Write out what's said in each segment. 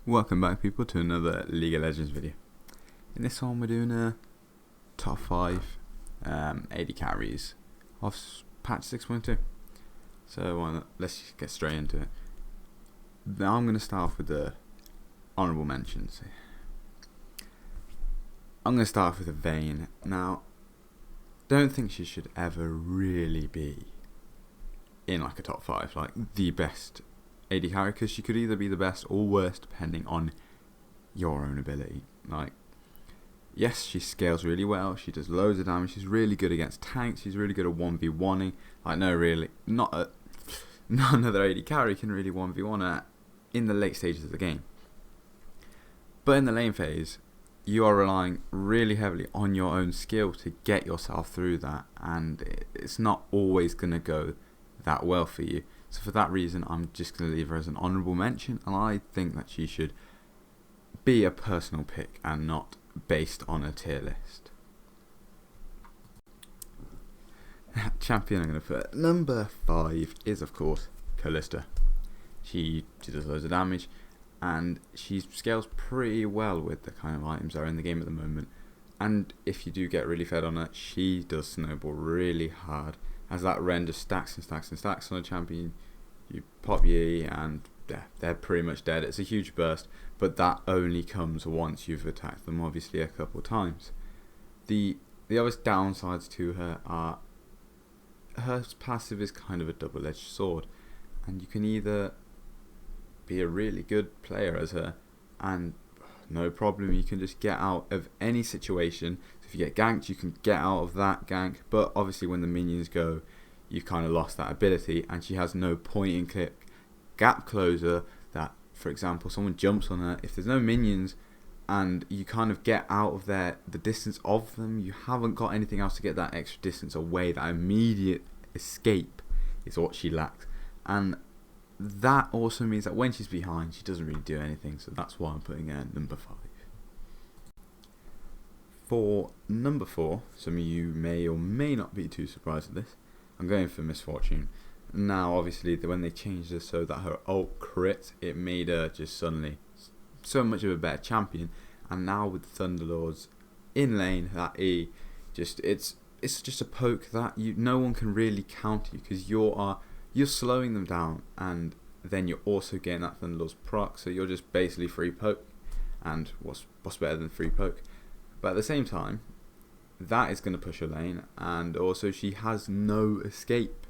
Welcome back, people, to another League of Legends video. In this one we're doing a top 5 AD carries of patch 6.2. So let's just get straight into it. Now I'm going to start off with the honourable mentions. I'm going to start off with a Vayne. Now, don't think she should ever really be in like a top 5, like the best AD carry, because she could either be the best or worst depending on your own ability. Like, yes, she scales really well, she does loads of damage, she's really good against tanks, she's really good at 1v1ing. Like, no, really, not another AD carry can really 1v1 at in the late stages of the game. But in the lane phase, you are relying really heavily on your own skill to get yourself through that, and it's not always going to go that well for you. So for that reason, I'm just going to leave her as an honourable mention, and I think that she should be a personal pick and not based on a tier list. Champion I'm going to put number 5 is, of course, Kalista. She does loads of damage, and she scales pretty well with the kind of items that are in the game at the moment. And if you do get really fed on her, she does snowball really hard. As that Ren just stacks and stacks and stacks on a champion, you pop ye and they're pretty much dead. It's a huge burst, but that only comes once you've attacked them, obviously, a couple times. The other downsides to her are her passive is kind of a double-edged sword, and you can either be a really good player as her, and no problem, you can just get out of any situation. So if you get ganked, you can get out of that gank, but obviously when the minions go, you kind of lost that ability. And she has no point and click gap closer that, for example, someone jumps on her, if there's no minions and you kind of get out of the distance of them, you haven't got anything else to get that extra distance away. That immediate escape is what she lacks, and that also means that when she's behind, she doesn't really do anything. So that's why I'm putting her at number 5. For number 4, some of you may or may not be too surprised at this, I'm going for Misfortune. Now, obviously, when they changed her so that her ult crit, it made her just suddenly so much of a better champion. And now with Thunderlords in lane, that E, it's just a poke that no one can really counter you, because you're slowing them down, and then you're also getting that Thunderlord's proc, so you're just basically free poke. And what's better than free poke? But at the same time, that is going to push her lane, and also she has no escape.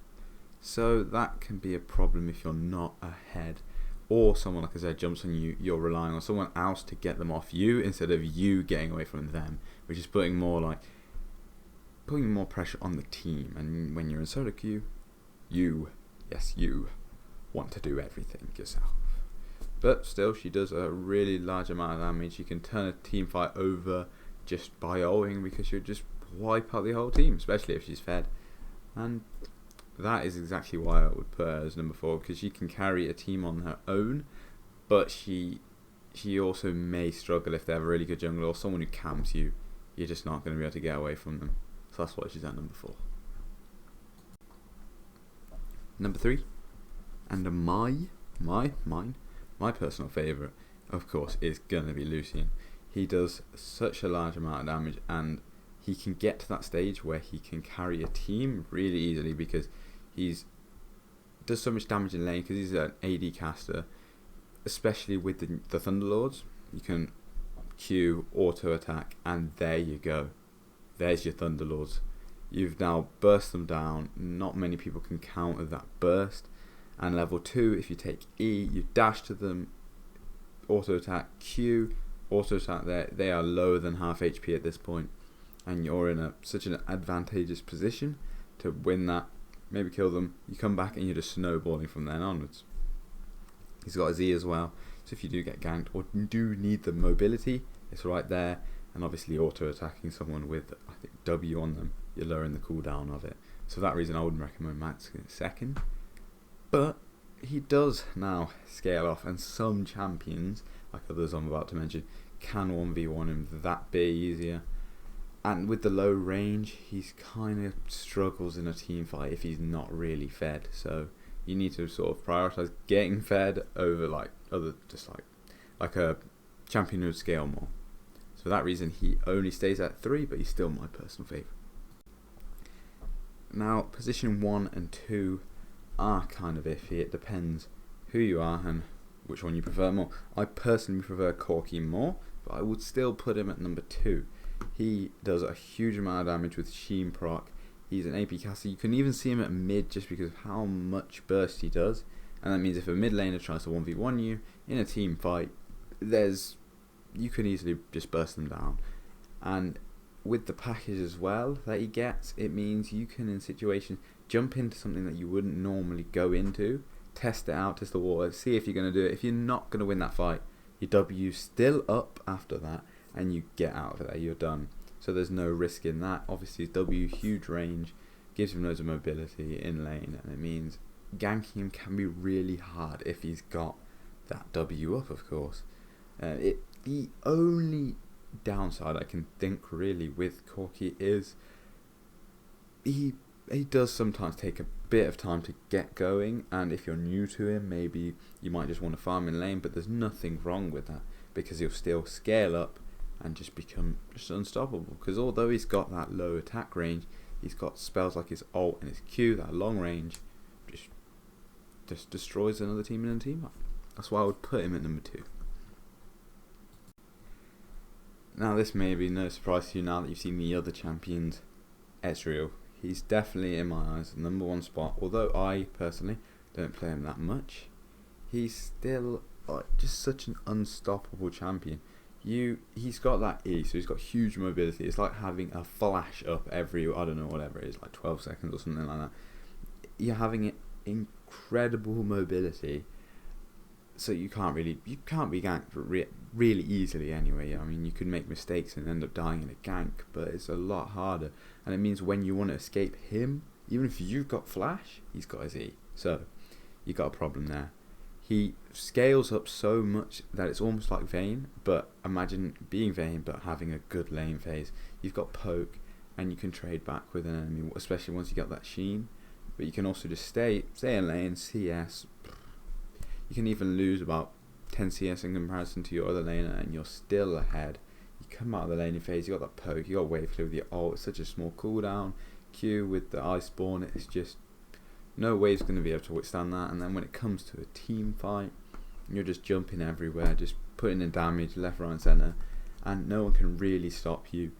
So that can be a problem if you're not ahead, or someone, like I said, jumps on you, you're relying on someone else to get them off you instead of you getting away from them, which is putting more pressure on the team. And when you're in solo queue, you want to do everything yourself. But still, she does a really large amount of damage. You can turn a team fight over just by ulting, because she'll just wipe out the whole team, especially if she's fed. And that is exactly why I would put her as number 4, because she can carry a team on her own, but she also may struggle if they have a really good jungler or someone who camps you. You're just not going to be able to get away from them. So that's why she's at number 4. Number 3, and my personal favourite, of course, is going to be Lucian. He does such a large amount of damage, and he can get to that stage where he can carry a team really easily, because does so much damage in lane, because he's an AD caster, especially with the Thunderlords. You can Q, auto attack, and there you go. There's your Thunderlords. You've now burst them down. Not many people can counter that burst. And level 2, if you take E, you dash to them, auto attack, Q, auto attack there. They are lower than half HP at this point, and you're in such an advantageous position to win that. Maybe kill them. You come back and you're just snowballing from then onwards. He's got his E as well, so if you do get ganked or do need the mobility, it's right there. And obviously auto attacking someone with, I think, W on them, you're lowering the cooldown of it. So for that reason, I wouldn't recommend Max in second. But he does now scale off, and some champions, like others I'm about to mention, can 1v1 him that bit easier. And with the low range, he's kind of struggles in a team fight if he's not really fed. So you need to sort of prioritize getting fed over like other, just like like a champion who would scale more. So for that reason, he only stays at 3, but he's still my personal favourite. Now, position 1 and 2 are kind of iffy. It depends who you are and which one you prefer more. I personally prefer Corki more, but I would still put him at number 2. He does a huge amount of damage with Sheen proc. He's an AP caster. You can even see him at mid just because of how much burst he does. And that means if a mid laner tries to 1v1 you in a team fight, you can easily just burst them down. And with the package as well that he gets, it means you can, in situations, jump into something that you wouldn't normally go into, test it out, test the water, see if you're going to do it. If you're not going to win that fight, your W's still up after that, and you get out of there, you're done. So there's no risk in that. Obviously, W, huge range, gives him loads of mobility in lane, and it means ganking him can be really hard if he's got that W up, of course. The only downside I can think really with Corki is he does sometimes take a bit of time to get going, and if you're new to him, maybe you might just want to farm in lane, but there's nothing wrong with that because he'll still scale up and just become just unstoppable. Because although he's got that low attack range, he's got spells like his ult and his Q, that long range, just destroys another team in a team up. That's why I would put him at number 2. Now this may be no surprise to you now that you've seen the other champions. Ezreal, he's definitely in my eyes the number 1 spot. Although I personally don't play him that much, he's still just such an unstoppable champion. He's got that E, so he's got huge mobility. It's like having a flash up every, I don't know, whatever it is, like 12 seconds or something like that. You're having incredible mobility, so you can't be ganked really easily anyway. I mean, you could make mistakes and end up dying in a gank, but it's a lot harder. And it means when you want to escape him, even if you've got flash, he's got his E. So you got a problem there. He scales up so much that it's almost like Vayne, but imagine being Vayne but having a good lane phase. You've got poke, and you can trade back with an enemy, especially once you get that Sheen. But you can also just stay in lane, CS. You can even lose about 10 CS in comparison to your other laner, and you're still ahead. You come out of the laning phase, you got that poke, you got wave clear with your ult. It's such a small cooldown. Q with the Iceborne, it's just no wave's going to be able to withstand that. And then when it comes to a team fight, you're just jumping everywhere, just putting in damage left, right and centre, and no one can really stop you.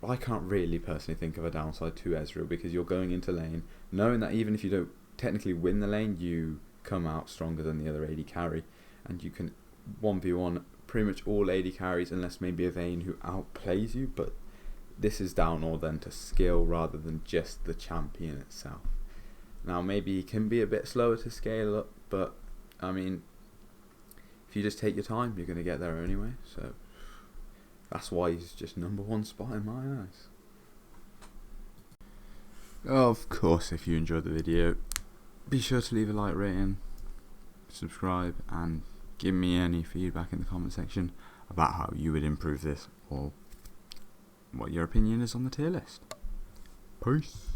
I can't really personally think of a downside to Ezreal, because you're going into lane knowing that even if you don't technically win the lane, you come out stronger than the other AD carry, and you can 1v1 pretty much all AD carries unless maybe a Vayne who outplays you. But this is down all then to skill rather than just the champion itself. Now maybe he can be a bit slower to scale up, but I mean, if you just take your time, you're going to get there anyway. So that's why he's just number 1 spot in my eyes. Of course, if you enjoyed the video, be sure to leave a like rating, subscribe, and give me any feedback in the comment section about how you would improve this or what your opinion is on the tier list. Peace.